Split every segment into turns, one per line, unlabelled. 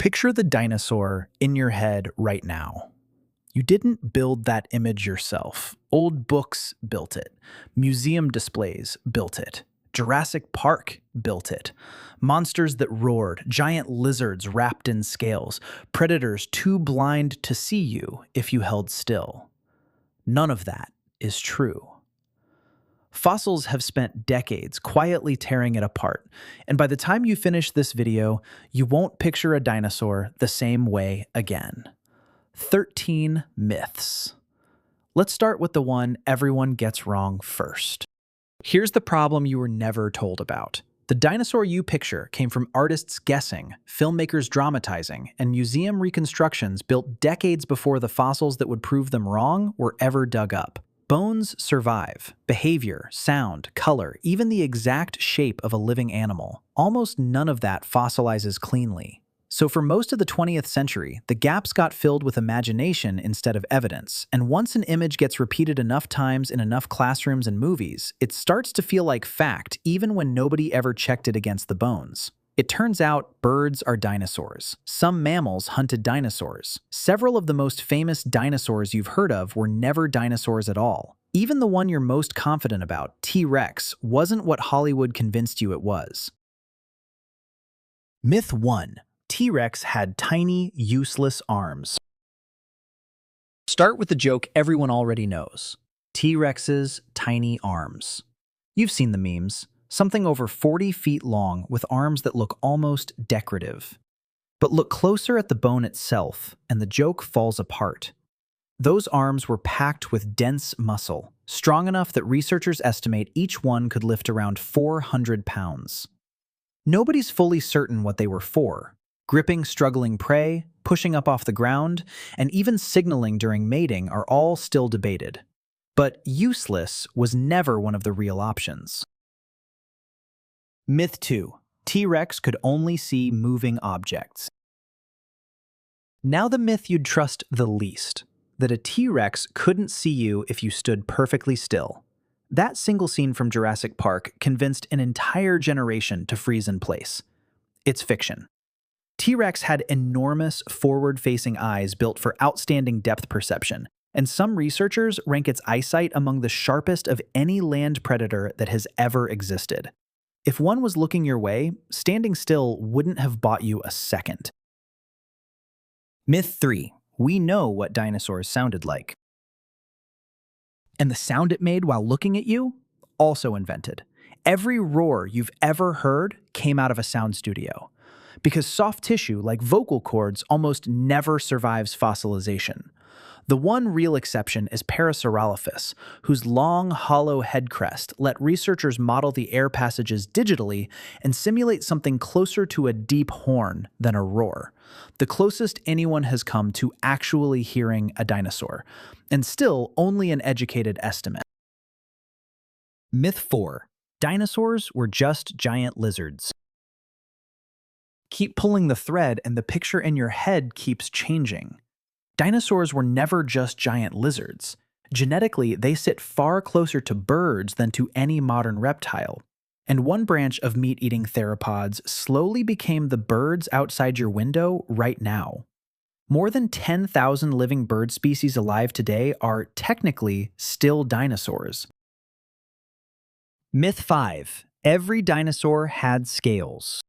Picture the dinosaur in your head right now. You didn't build that image yourself. Old books built it. Museum displays built it. Jurassic Park built it. Monsters that roared, giant lizards wrapped in scales, predators too blind to see you if you held still. None of that is true. Fossils have spent decades quietly tearing it apart, and by the time you finish this video, you won't picture a dinosaur the same way again. 13 myths. Let's start with the one everyone gets wrong first. Here's the problem you were never told about. The dinosaur you picture came from artists guessing, filmmakers dramatizing, and museum reconstructions built decades before the fossils that would prove them wrong were ever dug up. Bones survive. Behavior, sound, color, even the exact shape of a living animal. Almost none of that fossilizes cleanly. So for most of the 20th century, the gaps got filled with imagination instead of evidence, and once an image gets repeated enough times in enough classrooms and movies, it starts to feel like fact even when nobody ever checked it against the bones. It turns out birds are dinosaurs. Some mammals hunted dinosaurs. Several of the most famous dinosaurs you've heard of were never dinosaurs at all. Even the one you're most confident about, T-Rex, wasn't what Hollywood convinced you it was. Myth 1. T-Rex had tiny, useless arms. Start with the joke everyone already knows. T-Rex's tiny arms. You've seen the memes. Something over 40 feet long with arms that look almost decorative. But look closer at the bone itself, and the joke falls apart. Those arms were packed with dense muscle, strong enough that researchers estimate each one could lift around 400 pounds. Nobody's fully certain what they were for. Gripping struggling prey, pushing up off the ground, and even signaling during mating are all still debated. But useless was never one of the real options. Myth 2. T-Rex could only see moving objects. Now the myth you'd trust the least, that a T-Rex couldn't see you if you stood perfectly still. That single scene from Jurassic Park convinced an entire generation to freeze in place. It's fiction. T-Rex had enormous forward-facing eyes built for outstanding depth perception, and some researchers rank its eyesight among the sharpest of any land predator that has ever existed. If one was looking your way, standing still wouldn't have bought you a second. Myth 3. We know what dinosaurs sounded like. And the sound it made while looking at you? Also invented. Every roar you've ever heard came out of a sound studio. Because soft tissue, like vocal cords, almost never survives fossilization. The one real exception is Parasaurolophus, whose long, hollow head crest let researchers model the air passages digitally and simulate something closer to a deep horn than a roar, the closest anyone has come to actually hearing a dinosaur, and still only an educated estimate. Myth 4. Dinosaurs were just giant lizards. Keep pulling the thread and the picture in your head keeps changing. Dinosaurs were never just giant lizards. Genetically, they sit far closer to birds than to any modern reptile. And one branch of meat-eating theropods slowly became the birds outside your window right now. More than 10,000 living bird species alive today are technically still dinosaurs. Myth 5. Every dinosaur had scales.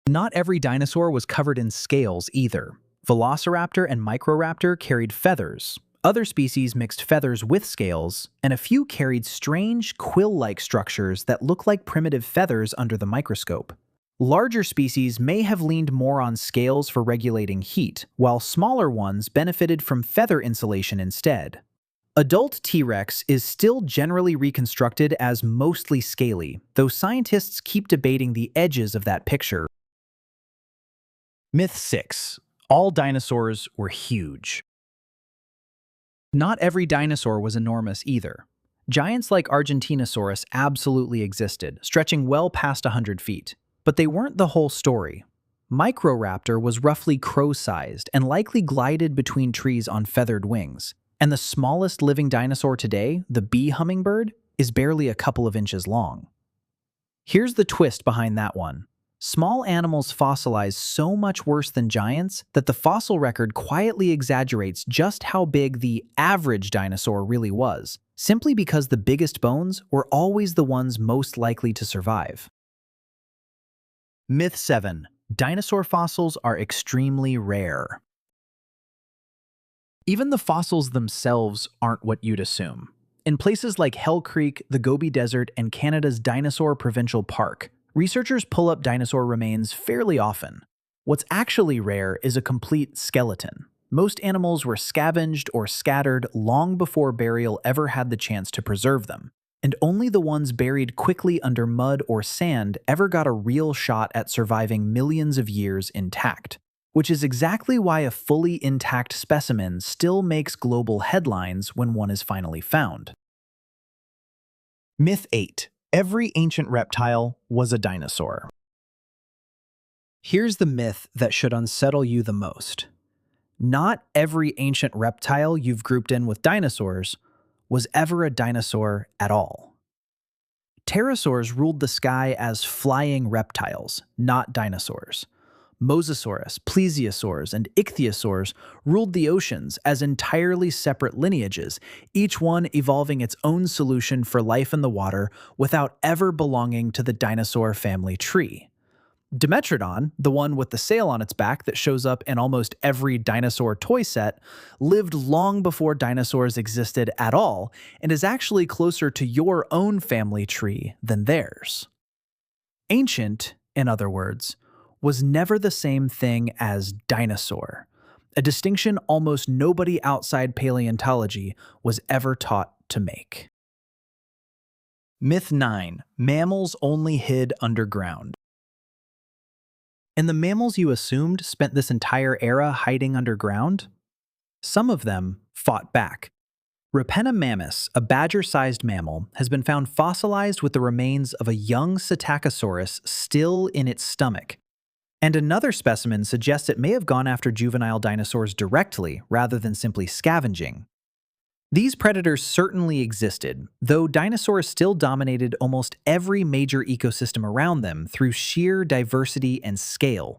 Not every dinosaur was covered in scales either. Velociraptor and Microraptor carried feathers. Other species mixed feathers with scales, and a few carried strange, quill-like structures that look like primitive feathers under the microscope. Larger species may have leaned more on scales for regulating heat, while smaller ones benefited from feather insulation instead. Adult T-Rex is still generally reconstructed as mostly scaly, though scientists keep debating the edges of that picture. Myth 6. All dinosaurs were huge. Not every dinosaur was enormous either. Giants like Argentinosaurus absolutely existed, stretching well past 100 feet. But they weren't the whole story. Microraptor was roughly crow-sized and likely glided between trees on feathered wings. And the smallest living dinosaur today, the bee hummingbird, is barely a couple of inches long. Here's the twist behind that one. Small animals fossilize so much worse than giants that the fossil record quietly exaggerates just how big the average dinosaur really was, simply because the biggest bones were always the ones most likely to survive. Myth 7. Dinosaur fossils are extremely rare. Even the fossils themselves aren't what you'd assume. In places like Hell Creek, the Gobi Desert, and Canada's Dinosaur Provincial Park, researchers pull up dinosaur remains fairly often. What's actually rare is a complete skeleton. Most animals were scavenged or scattered long before burial ever had the chance to preserve them, and only the ones buried quickly under mud or sand ever got a real shot at surviving millions of years intact. Which is exactly why a fully intact specimen still makes global headlines when one is finally found. Myth 8. Every ancient reptile was a dinosaur. Here's the myth that should unsettle you the most. Not every ancient reptile you've grouped in with dinosaurs was ever a dinosaur at all. Pterosaurs ruled the sky as flying reptiles, not dinosaurs. Mosasaurus, plesiosaurs, and ichthyosaurs ruled the oceans as entirely separate lineages, each one evolving its own solution for life in the water without ever belonging to the dinosaur family tree. Dimetrodon, the one with the sail on its back that shows up in almost every dinosaur toy set, lived long before dinosaurs existed at all and is actually closer to your own family tree than theirs. Ancient, in other words, was never the same thing as dinosaur, a distinction almost nobody outside paleontology was ever taught to make. Myth 9. Mammals only hid underground. And the mammals you assumed spent this entire era hiding underground? Some of them fought back. Rapenna mammus, a badger-sized mammal, has been found fossilized with the remains of a young Psittacosaurus still in its stomach. And another specimen suggests it may have gone after juvenile dinosaurs directly rather than simply scavenging. These predators certainly existed, though dinosaurs still dominated almost every major ecosystem around them through sheer diversity and scale.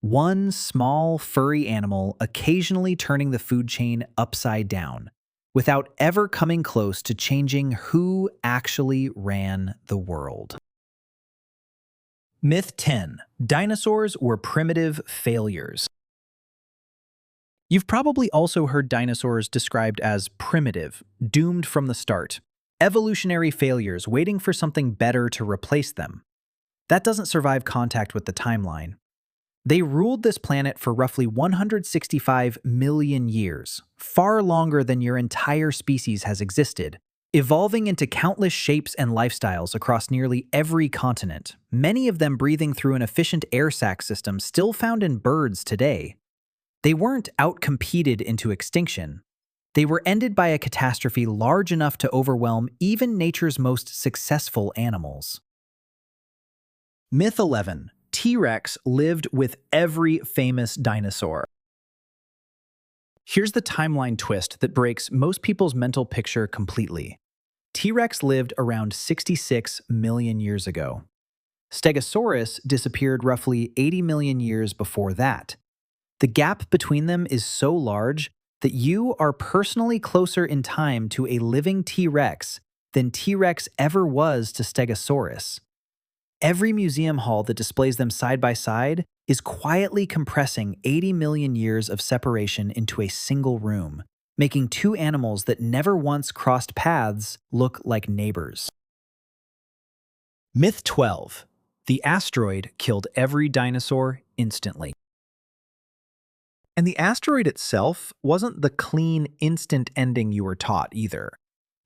One small, furry animal occasionally turning the food chain upside down, without ever coming close to changing who actually ran the world. Myth 10. Dinosaurs were primitive failures. You've probably also heard dinosaurs described as primitive, doomed from the start, evolutionary failures waiting for something better to replace them. That doesn't survive contact with the timeline. They ruled this planet for roughly 165 million years, far longer than your entire species has existed, evolving into countless shapes and lifestyles across nearly every continent, many of them breathing through an efficient air sac system still found in birds today. They weren't outcompeted into extinction. They were ended by a catastrophe large enough to overwhelm even nature's most successful animals. Myth 11. T-Rex lived with every famous dinosaur. Here's the timeline twist that breaks most people's mental picture completely. T-Rex lived around 66 million years ago. Stegosaurus disappeared roughly 80 million years before that. The gap between them is so large that you are personally closer in time to a living T-Rex than T-Rex ever was to Stegosaurus. Every museum hall that displays them side by side is quietly compressing 80 million years of separation into a single room, making two animals that never once crossed paths look like neighbors. Myth 12. The asteroid killed every dinosaur instantly. And the asteroid itself wasn't the clean, instant ending you were taught either.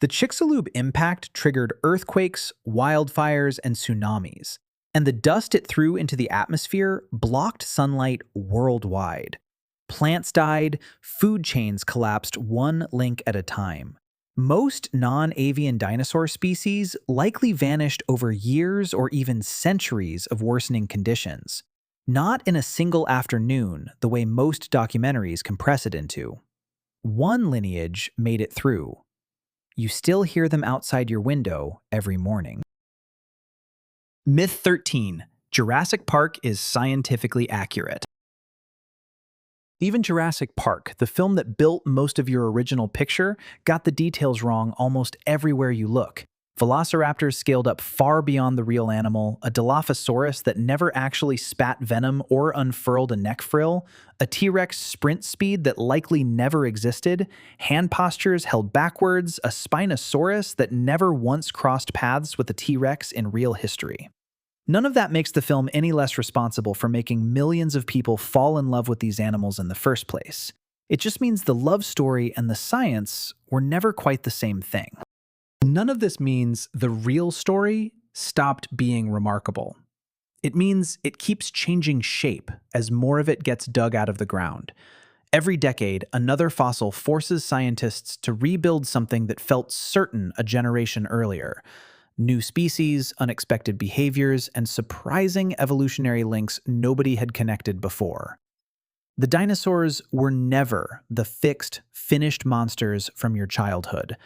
The Chicxulub impact triggered earthquakes, wildfires, and tsunamis, and the dust it threw into the atmosphere blocked sunlight worldwide. Plants died, food chains collapsed one link at a time. Most non-avian dinosaur species likely vanished over years or even centuries of worsening conditions, not in a single afternoon the way most documentaries compress it into. One lineage made it through. You still hear them outside your window every morning. Myth 13. Jurassic Park is scientifically accurate. Even Jurassic Park, the film that built most of your original picture, got the details wrong almost everywhere you look. Velociraptors scaled up far beyond the real animal, a Dilophosaurus that never actually spat venom or unfurled a neck frill, a T-Rex sprint speed that likely never existed, hand postures held backwards, a Spinosaurus that never once crossed paths with a T-Rex in real history. None of that makes the film any less responsible for making millions of people fall in love with these animals in the first place. It just means the love story and the science were never quite the same thing. None of this means the real story stopped being remarkable. It means it keeps changing shape as more of it gets dug out of the ground. Every decade, another fossil forces scientists to rebuild something that felt certain a generation earlier. New species, unexpected behaviors, and surprising evolutionary links nobody had connected before. The dinosaurs were never the fixed, finished monsters from your childhood.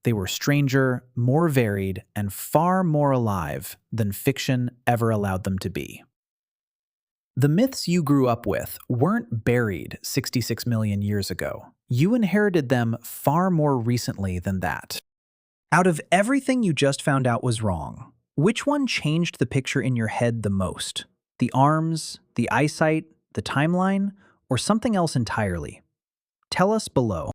They were stranger, more varied, and far more alive than fiction ever allowed them to be. The myths you grew up with weren't buried 66 million years ago. You inherited them far more recently than that. Out of everything you just found out was wrong, which one changed the picture in your head the most? The arms, the eyesight, the timeline, or something else entirely? Tell us below.